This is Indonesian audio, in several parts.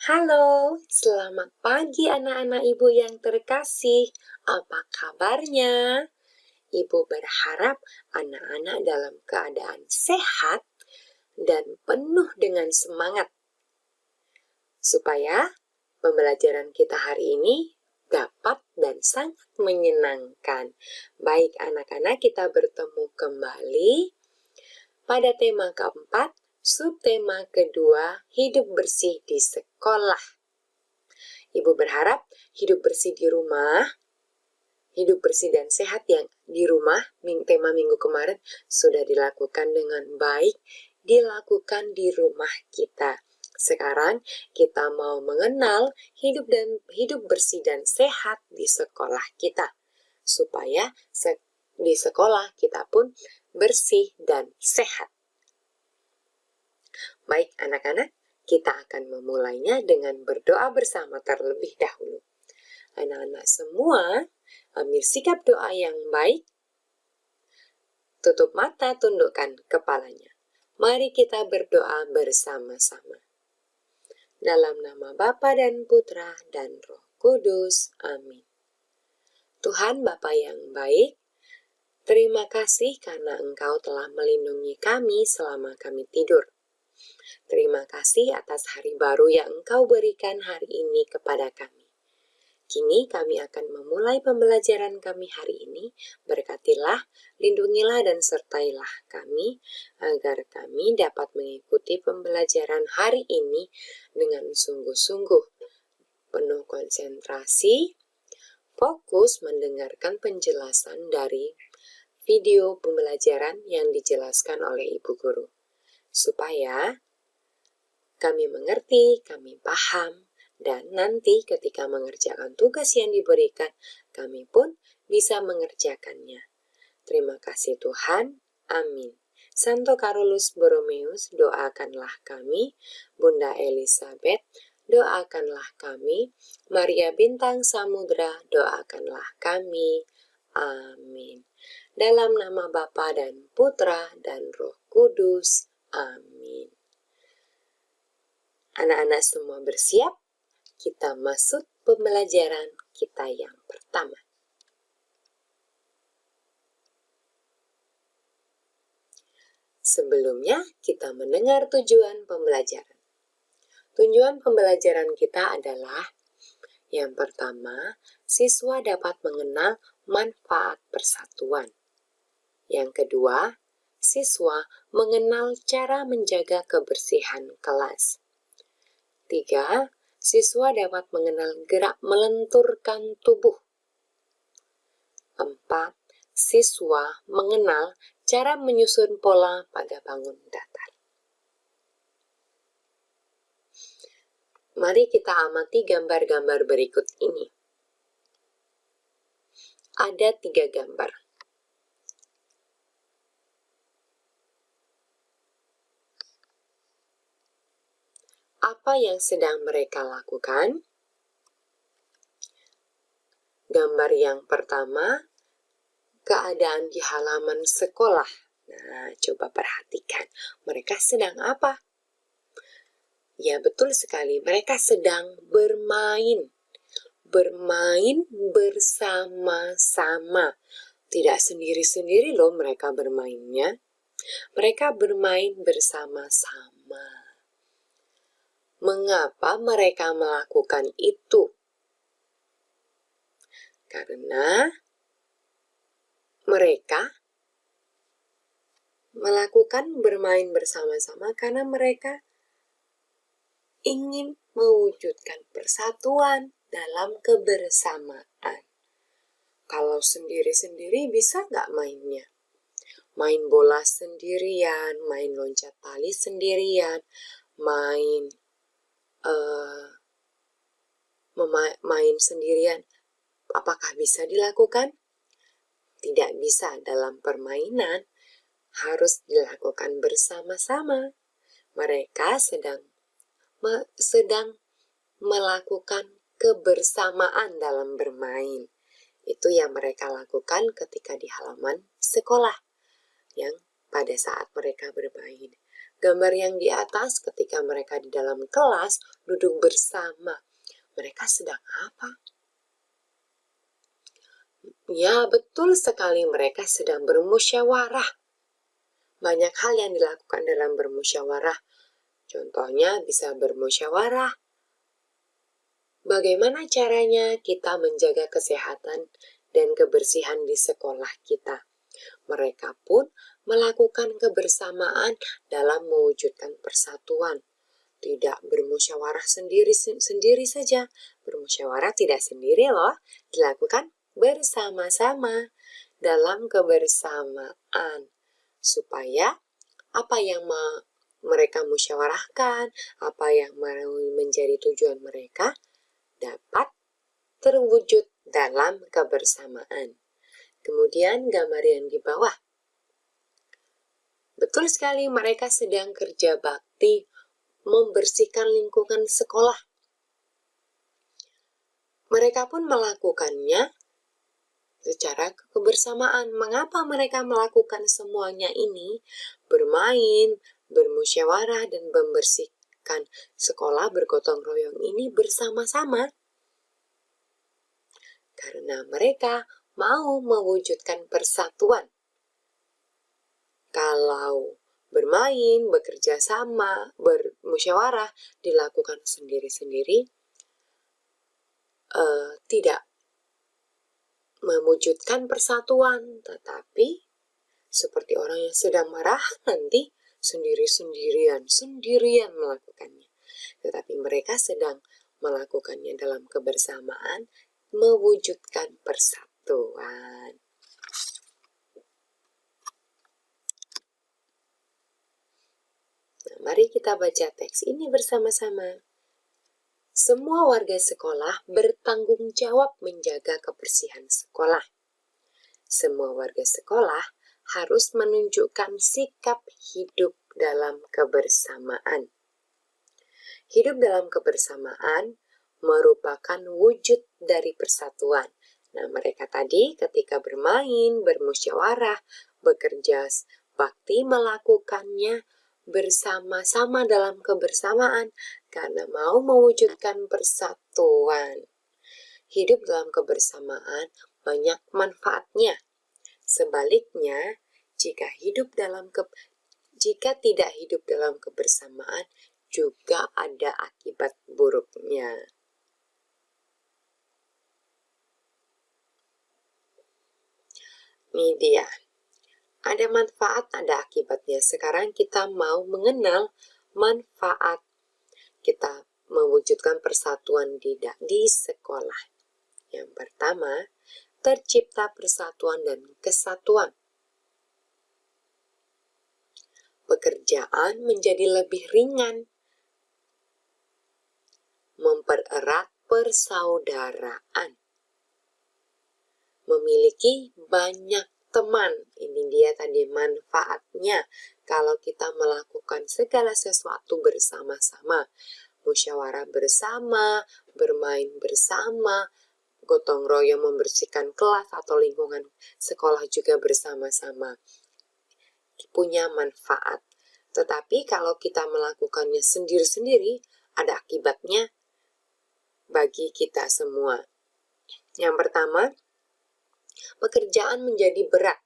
Halo, selamat pagi anak-anak ibu yang terkasih. Apa kabarnya? Ibu berharap anak-anak dalam keadaan sehat dan penuh dengan semangat. Supaya pembelajaran kita hari ini dapat dan sangat menyenangkan. Baik anak-anak, kita bertemu kembali pada tema keempat, subtema kedua, hidup bersih di sekolah. Ibu berharap hidup bersih di rumah, hidup bersih dan sehat yang di rumah, tema minggu kemarin sudah dilakukan dengan baik, dilakukan di rumah kita. Sekarang kita mau mengenal hidup bersih dan sehat di sekolah kita, supaya di sekolah kita pun bersih dan sehat. Baik anak-anak, kita akan memulainya dengan berdoa bersama terlebih dahulu. Anak-anak semua, ambil sikap doa yang baik. Tutup mata, tundukkan kepalanya. Mari kita berdoa bersama-sama. Dalam nama Bapa dan Putra dan Roh Kudus. Amin. Tuhan Bapa yang baik, terima kasih karena Engkau telah melindungi kami selama kami tidur. Terima kasih atas hari baru yang Engkau berikan hari ini kepada kami. Kini kami akan memulai pembelajaran kami hari ini. Berkatilah, lindungilah dan sertailah kami, agar kami dapat mengikuti pembelajaran hari ini dengan sungguh-sungguh, penuh konsentrasi, fokus mendengarkan penjelasan dari video pembelajaran yang dijelaskan oleh Ibu Guru. Supaya kami mengerti, kami paham, dan nanti ketika mengerjakan tugas yang diberikan, kami pun bisa mengerjakannya. Terima kasih Tuhan. Amin. Santo Carolus Borromeus, doakanlah kami. Bunda Elizabeth, doakanlah kami. Maria Bintang Samudra, doakanlah kami. Amin. Dalam nama Bapa dan Putra dan Roh Kudus. Amin. Anak-anak semua bersiap? Kita masuk pembelajaran kita yang pertama. Sebelumnya, kita mendengar tujuan pembelajaran. Tujuan pembelajaran kita adalah yang pertama, siswa dapat mengenal manfaat persatuan. Yang kedua, siswa mengenal cara menjaga kebersihan kelas. 3. Siswa dapat mengenal gerak melenturkan tubuh. 4. Siswa mengenal cara menyusun pola pada bangun datar. Mari kita amati gambar-gambar berikut ini. Ada 3 gambar. Apa yang sedang mereka lakukan? Gambar yang pertama, keadaan di halaman sekolah. Nah, coba perhatikan, mereka sedang apa? Ya, betul sekali, mereka sedang bermain. Bermain bersama-sama. Tidak sendiri-sendiri loh mereka bermainnya. Mereka bermain bersama-sama. Mengapa mereka melakukan itu? Karena mereka melakukan bermain bersama-sama karena mereka ingin mewujudkan persatuan dalam kebersamaan. Kalau sendiri-sendiri bisa nggak mainnya? Main bola sendirian, main loncat tali sendirian, main sendirian. Apakah bisa dilakukan? Tidak bisa. Dalam permainan harus dilakukan bersama-sama. Mereka sedang melakukan kebersamaan dalam bermain. Itu yang mereka lakukan ketika di halaman sekolah, yang pada saat mereka bermain. Gambar yang di atas ketika mereka di dalam kelas duduk bersama. Mereka sedang apa? Ya, betul sekali, mereka sedang bermusyawarah. Banyak hal yang dilakukan dalam bermusyawarah. Contohnya bisa bermusyawarah. Bagaimana caranya kita menjaga kesehatan dan kebersihan di sekolah kita? Mereka pun melakukan kebersamaan dalam mewujudkan persatuan. Tidak bermusyawarah sendiri saja. Bermusyawarah tidak sendiri loh, dilakukan bersama-sama dalam kebersamaan. Supaya apa yang mereka musyawarahkan, apa yang menjadi tujuan mereka, dapat terwujud dalam kebersamaan. Kemudian gambar yang di bawah. Betul sekali, mereka sedang kerja bakti membersihkan lingkungan sekolah. Mereka pun melakukannya secara kebersamaan. Mengapa mereka melakukan semuanya ini? Bermain, bermusyawarah, dan membersihkan sekolah bergotong royong ini bersama-sama. Karena mereka mau mewujudkan persatuan. Kalau bermain, bekerja sama, bermusyawarah, dilakukan sendiri-sendiri, tidak mewujudkan persatuan, tetapi seperti orang yang sedang marah, nanti sendirian melakukannya. Tetapi mereka sedang melakukannya dalam kebersamaan, mewujudkan persatuan. Nah, mari kita baca teks ini bersama-sama. Semua warga sekolah bertanggung jawab menjaga kebersihan sekolah. Semua warga sekolah harus menunjukkan sikap hidup dalam kebersamaan. Hidup dalam kebersamaan merupakan wujud dari persatuan. Nah, mereka tadi ketika bermain, bermusyawarah, bekerja bakti melakukannya bersama-sama dalam kebersamaan karena mau mewujudkan persatuan. Hidup dalam kebersamaan banyak manfaatnya. Sebaliknya, jika tidak hidup dalam kebersamaan, juga ada akibat buruknya. Ini dia. Ada manfaat, ada akibatnya. Sekarang kita mau mengenal manfaat kita mewujudkan persatuan di sekolah. Yang pertama, tercipta persatuan dan kesatuan. Pekerjaan menjadi lebih ringan. Mempererat persaudaraan. Memiliki banyak teman. Ini dia tadi manfaatnya kalau kita melakukan segala sesuatu bersama-sama. Musyawarah bersama, bermain bersama, gotong royong membersihkan kelas atau lingkungan sekolah juga bersama-sama. Punya manfaat. Tetapi kalau kita melakukannya sendiri-sendiri, ada akibatnya bagi kita semua. Yang pertama, pekerjaan menjadi berat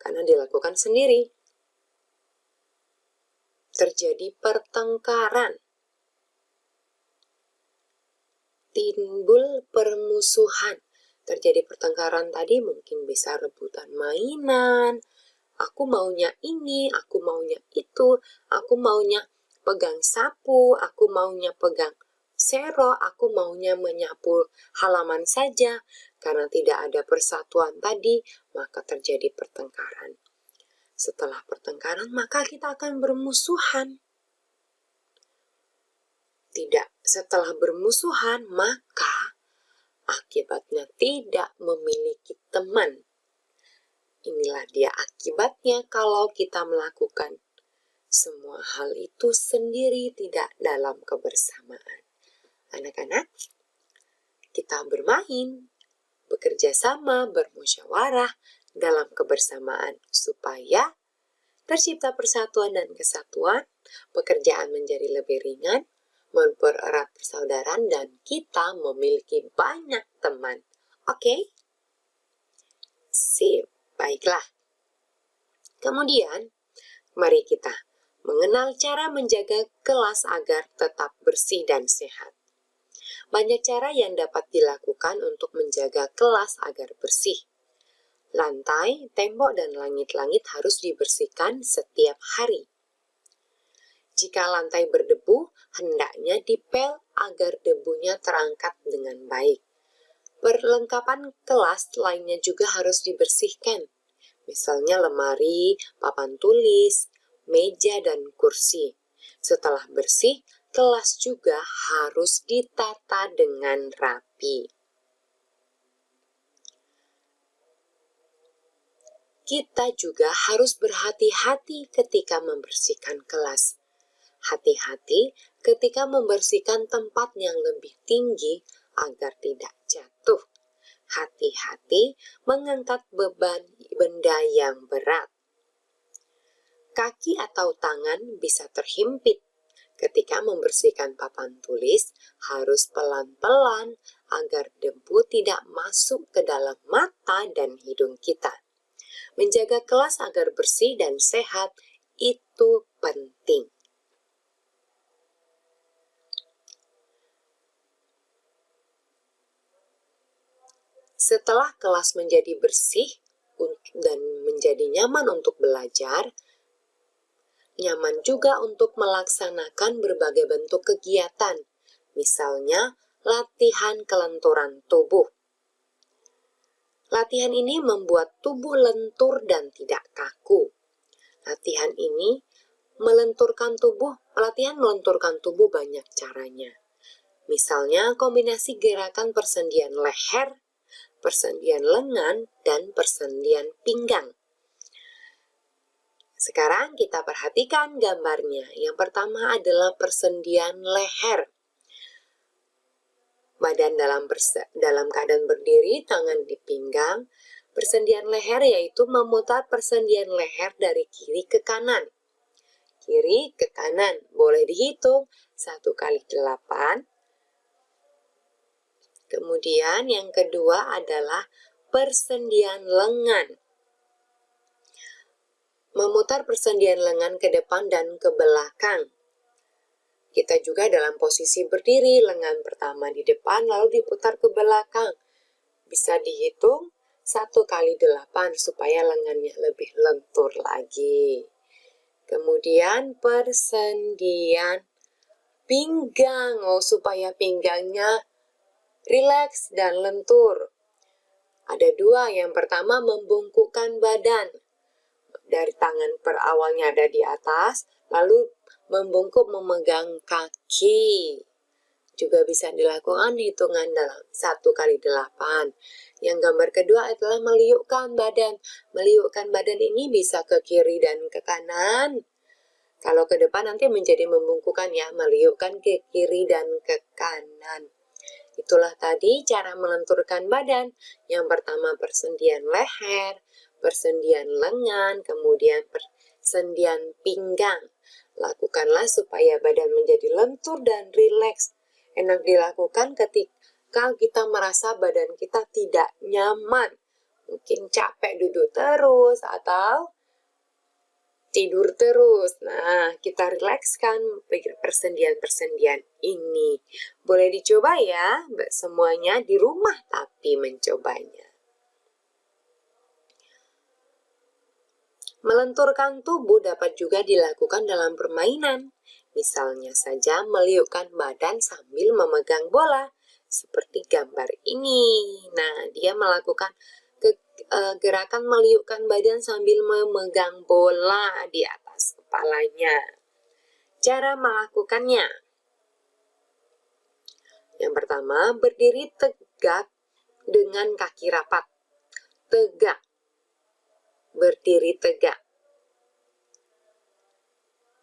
karena dilakukan sendiri. Terjadi pertengkaran. Timbul permusuhan. Terjadi pertengkaran tadi mungkin bisa rebutan mainan. Aku maunya ini, aku maunya itu, aku maunya pegang sapu, aku maunya pegang sero, aku maunya menyapu halaman saja. Karena tidak ada persatuan tadi, maka terjadi pertengkaran. Setelah pertengkaran, maka kita akan bermusuhan. Tidak, setelah bermusuhan, maka akibatnya tidak memiliki teman. Inilah dia akibatnya kalau kita melakukan semua hal itu sendiri, tidak dalam kebersamaan. Anak-anak, kita bermain, bekerja sama, bermusyawarah dalam kebersamaan supaya tercipta persatuan dan kesatuan pekerjaan menjadi lebih ringan, mempererat persaudaraan, dan kita memiliki banyak teman. Oke? Sip, baiklah. Kemudian, mari kita mengenal cara menjaga kelas agar tetap bersih dan sehat. Banyak cara yang dapat dilakukan untuk menjaga kelas agar bersih. Lantai, tembok, dan langit-langit harus dibersihkan setiap hari. Jika lantai berdebu, hendaknya dipel agar debunya terangkat dengan baik. Perlengkapan kelas lainnya juga harus dibersihkan. Misalnya lemari, papan tulis, meja, dan kursi. Setelah bersih, kelas juga harus ditata dengan rapi. Kita juga harus berhati-hati ketika membersihkan kelas. Hati-hati ketika membersihkan tempat yang lebih tinggi agar tidak jatuh. Hati-hati mengangkat beban benda yang berat. Kaki atau tangan bisa terhimpit. Ketika membersihkan papan tulis, harus pelan-pelan agar debu tidak masuk ke dalam mata dan hidung kita. Menjaga kelas agar bersih dan sehat itu penting. Setelah kelas menjadi bersih dan menjadi nyaman untuk belajar, nyaman juga untuk melaksanakan berbagai bentuk kegiatan, misalnya latihan kelenturan tubuh. Latihan ini membuat tubuh lentur dan tidak kaku. Latihan melenturkan tubuh banyak caranya. Misalnya kombinasi gerakan persendian leher, persendian lengan, dan persendian pinggang. Sekarang kita perhatikan gambarnya. Yang pertama adalah persendian leher. Badan dalam keadaan berdiri, tangan di pinggang. Persendian leher yaitu memutar persendian leher dari kiri ke kanan. Kiri ke kanan, boleh dihitung 1 kali 8. Kemudian yang kedua adalah persendian lengan. Memutar persendian lengan ke depan dan ke belakang. Kita juga dalam posisi berdiri, lengan pertama di depan lalu diputar ke belakang. Bisa dihitung 1 kali 8 supaya lengannya lebih lentur lagi. Kemudian persendian pinggang, supaya pinggangnya rileks dan lentur. Ada 2, yang pertama membungkukkan badan. Dari tangan awalnya ada di atas, lalu membungkuk memegang kaki. Juga bisa dilakukan hitungan dalam 1 kali 8. Yang gambar kedua adalah meliukkan badan. Meliukkan badan ini bisa ke kiri dan ke kanan. Kalau ke depan nanti menjadi membungkukkan ya, meliukkan ke kiri dan ke kanan. Itulah tadi cara melenturkan badan. Yang pertama persendian leher, persendian lengan, kemudian persendian pinggang. Lakukanlah supaya badan menjadi lentur dan rileks. Enak dilakukan ketika kita merasa badan kita tidak nyaman. Mungkin capek duduk terus atau tidur terus. Nah, kita rilekskan persendian-persendian ini. Boleh dicoba ya, semuanya di rumah tapi mencobanya. Melenturkan tubuh dapat juga dilakukan dalam permainan. Misalnya saja meliukkan badan sambil memegang bola, seperti gambar ini. Nah, dia melakukan gerakan meliukkan badan sambil memegang bola di atas kepalanya. Cara melakukannya. Yang pertama, berdiri tegak dengan kaki rapat. Tegak. Berdiri tegak.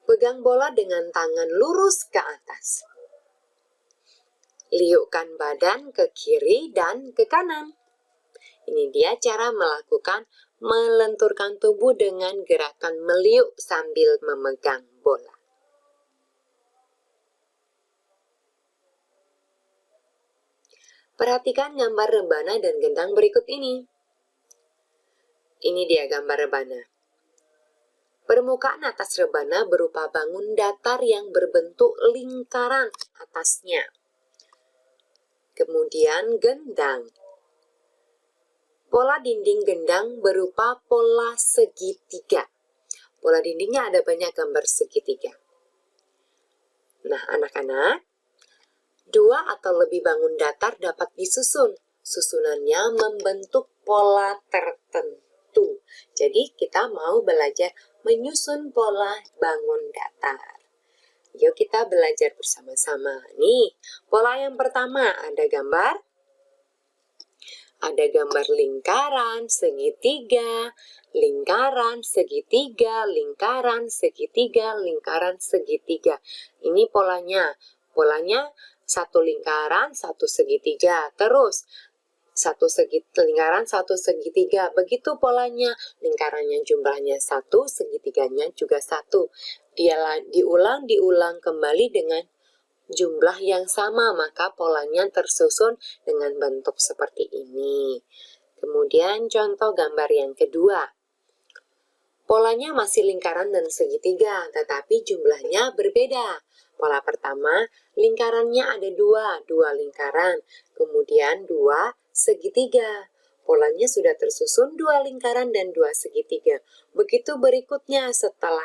Pegang bola dengan tangan lurus ke atas. Liukkan badan ke kiri dan ke kanan. Ini dia cara melakukan melenturkan tubuh dengan gerakan meliuk sambil memegang bola. Perhatikan gambar rebana dan gendang berikut ini. Ini dia gambar rebana. Permukaan atas rebana berupa bangun datar yang berbentuk lingkaran atasnya. Kemudian gendang. Pola dinding gendang berupa pola segitiga. Pola dindingnya ada banyak gambar segitiga. Nah, anak-anak, 2 atau lebih bangun datar dapat disusun. Susunannya membentuk pola tertentu. Jadi kita mau belajar menyusun pola bangun datar. Yuk kita belajar bersama-sama. Nih, pola yang pertama ada gambar lingkaran, segitiga, lingkaran, segitiga, lingkaran, segitiga, lingkaran, segitiga. Ini polanya. Polanya satu lingkaran, satu segitiga. Terus, lingkaran, satu segitiga. Begitu polanya. Lingkarannya jumlahnya 1, segitiganya juga 1. Diulang kembali dengan jumlah yang sama, maka polanya tersusun dengan bentuk seperti ini. Kemudian contoh gambar yang kedua. Polanya masih lingkaran dan segitiga, tetapi jumlahnya berbeda. Pola pertama, lingkarannya ada 2 lingkaran, kemudian 2 segitiga. Polanya sudah tersusun 2 lingkaran dan 2 segitiga. Begitu berikutnya setelah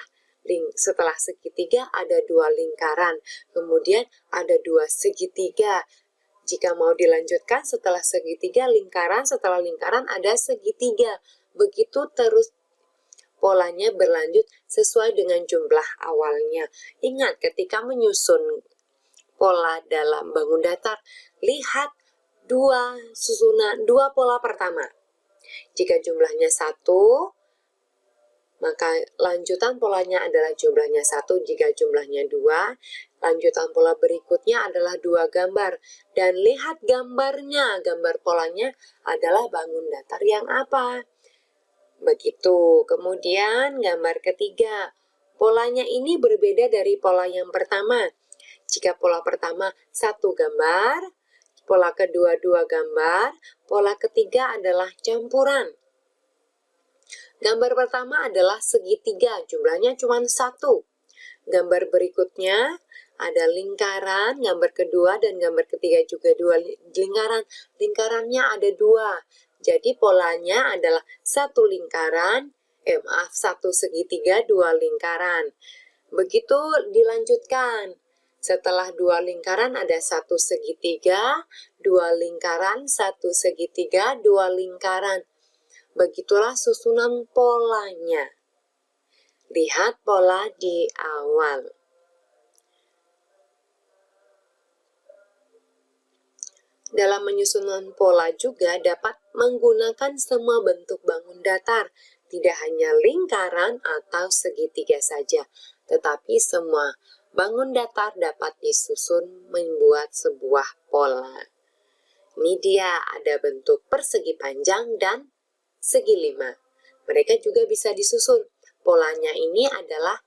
segitiga ada 2 lingkaran, kemudian ada 2 segitiga. Jika mau dilanjutkan setelah segitiga lingkaran, setelah lingkaran ada segitiga. Begitu terus polanya berlanjut sesuai dengan jumlah awalnya. Ingat ketika menyusun pola dalam bangun datar, lihat 2 pola pertama. Jika jumlahnya 1, maka lanjutan polanya adalah jumlahnya 1. Jika jumlahnya 2, lanjutan pola berikutnya adalah 2 gambar. Dan lihat gambarnya, gambar polanya adalah bangun datar yang apa. Begitu. Kemudian gambar ketiga. Polanya ini berbeda dari pola yang pertama. Jika pola pertama 1 gambar, pola kedua 2 gambar, pola ketiga adalah campuran. Gambar pertama adalah segitiga, jumlahnya cuma 1. Gambar berikutnya ada lingkaran, gambar kedua dan gambar ketiga juga 2 lingkaran. Lingkarannya ada 2. Jadi polanya adalah 1 lingkaran, 1 segitiga, 2 lingkaran. Begitu dilanjutkan. Setelah 2 lingkaran ada 1 segitiga, 2 lingkaran, 1 segitiga, 2 lingkaran. Begitulah susunan polanya. Lihat pola di awal. Dalam menyusun pola juga dapat menggunakan semua bentuk bangun datar, tidak hanya lingkaran atau segitiga saja, tetapi semua bangun datar dapat disusun membuat sebuah pola. Ini dia ada bentuk persegi panjang dan segi 5. Mereka juga bisa disusun. Polanya ini adalah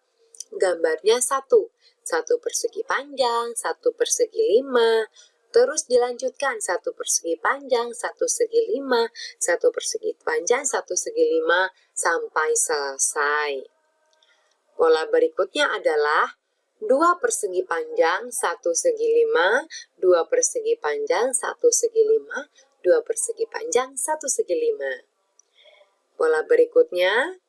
gambarnya 1 persegi panjang, 1 persegi 5. Terus dilanjutkan 1 persegi panjang, 1 segi 5, 1 persegi panjang, 1 segi 5 sampai selesai. Pola berikutnya adalah 2 persegi panjang, 1 segi 5, 2 persegi panjang, 1 segi 5, 2 persegi panjang, 1 segi 5. Pola berikutnya,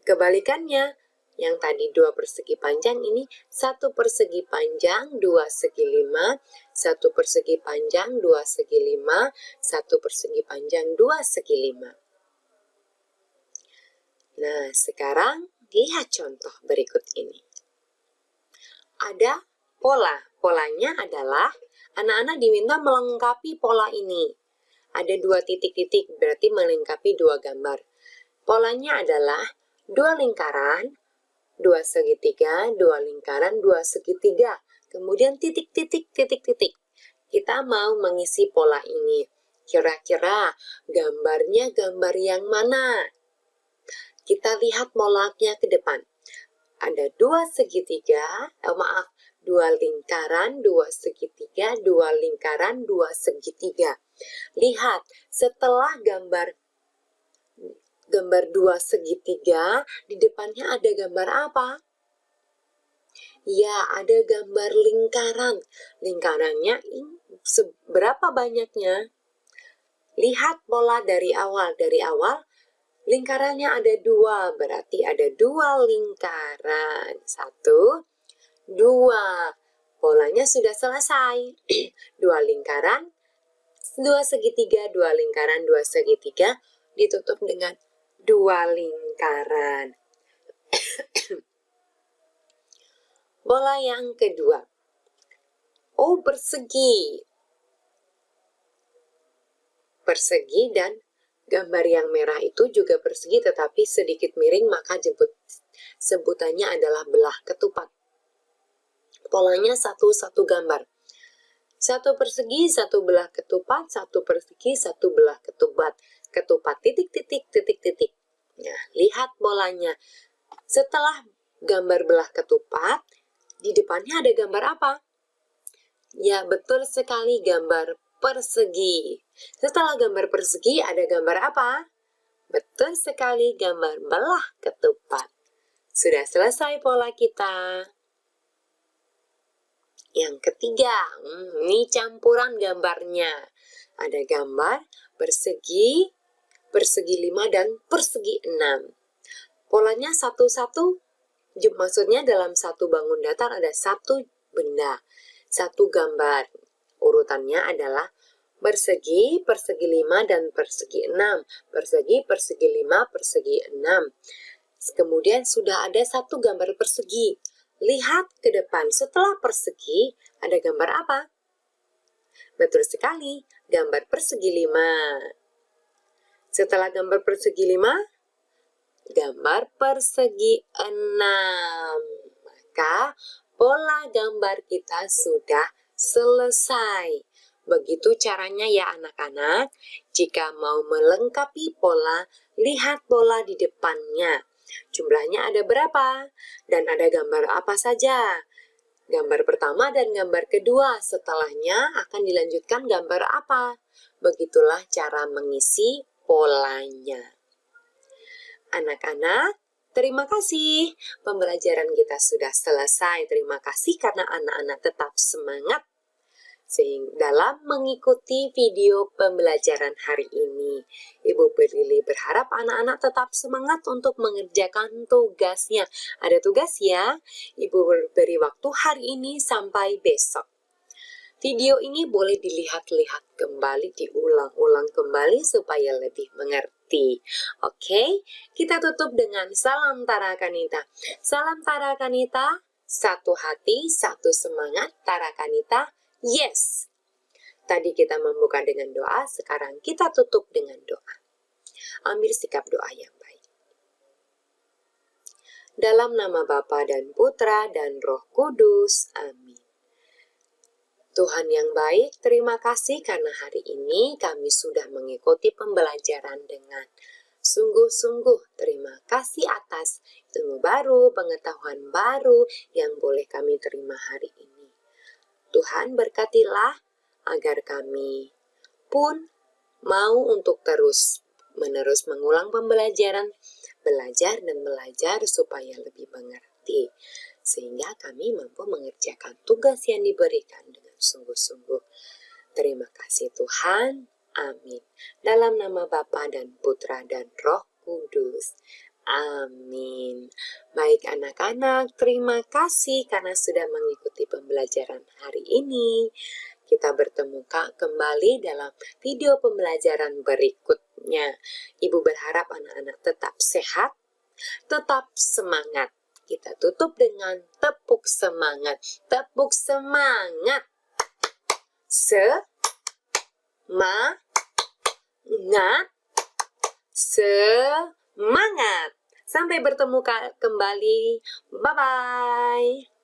kebalikannya. Yang tadi 2 persegi panjang, ini 1 persegi panjang, 2 segi 5, 1 persegi panjang, 2 segi 5, 1 persegi panjang, 2 segi 5. Nah, sekarang lihat contoh berikut ini. Ada pola. Polanya adalah anak-anak diminta melengkapi pola ini. Ada 2 titik-titik, berarti melengkapi 2 gambar. Polanya adalah 2 lingkaran, 2 segitiga, 2 lingkaran, 2 segitiga. Kemudian titik-titik, titik-titik. Kita mau mengisi pola ini. Kira-kira gambarnya gambar yang mana? Kita lihat polanya ke depan. Ada 2 segitiga, 2 lingkaran, 2 segitiga, 2 lingkaran, 2 segitiga. Lihat, setelah gambar 2 segitiga, di depannya ada gambar apa? Ya, ada gambar lingkaran. Lingkarannya seberapa banyaknya? Lihat pola dari awal. Dari awal, lingkarannya ada 2, berarti ada 2 lingkaran. 1, 2. Polanya sudah selesai. 2 lingkaran, 2 segitiga, 2 lingkaran, 2 segitiga, ditutup dengan 2 lingkaran. Bola yang kedua. Oh, persegi. Persegi dan gambar yang merah itu juga persegi tetapi sedikit miring, maka sebutannya adalah belah ketupat. Polanya satu gambar. 1 persegi, 1 belah ketupat, 1 persegi, 1 belah ketupat. Ketupat titik. Nah, lihat bolanya. Setelah gambar belah ketupat, di depannya ada gambar apa? Ya, betul sekali, gambar persegi. Setelah gambar persegi, ada gambar apa? Betul sekali, gambar belah ketupat. Sudah selesai pola kita. Yang ketiga, ini campuran gambarnya. Ada gambar persegi, persegi 5, dan persegi 6. Polanya satu-satu, maksudnya dalam satu bangun datar ada satu benda, satu gambar. Urutannya adalah persegi, persegi 5, dan persegi 6. Persegi, persegi 5, persegi 6. Kemudian sudah ada satu gambar persegi. Lihat ke depan, setelah persegi ada gambar apa? Betul sekali, gambar persegi 5. Setelah gambar persegi 5, gambar persegi 6. Maka pola gambar kita sudah selesai. Begitu caranya ya anak-anak. Jika mau melengkapi pola, lihat pola di depannya. Jumlahnya ada berapa? Dan ada gambar apa saja? Gambar pertama dan gambar kedua. Setelahnya akan dilanjutkan gambar apa? Begitulah cara mengisi polanya. Anak-anak, terima kasih. Pembelajaran kita sudah selesai. Terima kasih karena anak-anak tetap semangat dalam mengikuti video pembelajaran hari ini. Ibu Berlili berharap anak-anak tetap semangat untuk mengerjakan tugasnya. Ada tugas ya? Ibu beri waktu hari ini sampai besok. Video ini boleh dilihat-lihat kembali, diulang-ulang kembali supaya lebih mengerti. Oke, kita tutup dengan salam Tara Kanita. Salam Tara Kanita, satu hati, satu semangat. Tara Kanita, yes. Tadi kita membuka dengan doa, sekarang kita tutup dengan doa. Ambil sikap doa yang baik. Dalam nama Bapa dan Putra dan Roh Kudus, amin. Tuhan yang baik, terima kasih karena hari ini kami sudah mengikuti pembelajaran dengan sungguh-sungguh. Terima kasih atas ilmu baru, pengetahuan baru yang boleh kami terima hari ini. Tuhan berkatilah agar kami pun mau untuk terus-menerus mengulang pembelajaran, belajar dan belajar supaya lebih mengerti. Sehingga kami mampu mengerjakan tugas yang diberikan dengan sungguh-sungguh. Terima kasih Tuhan. Amin. Dalam nama Bapa dan Putra dan Roh Kudus. Amin. Baik anak-anak, terima kasih karena sudah mengikuti pembelajaran hari ini. Kita bertemu kembali dalam video pembelajaran berikutnya. Ibu berharap anak-anak tetap sehat, tetap semangat. Kita tutup dengan tepuk semangat. Tepuk semangat. Semangat. Sampai bertemu kembali. Bye-bye.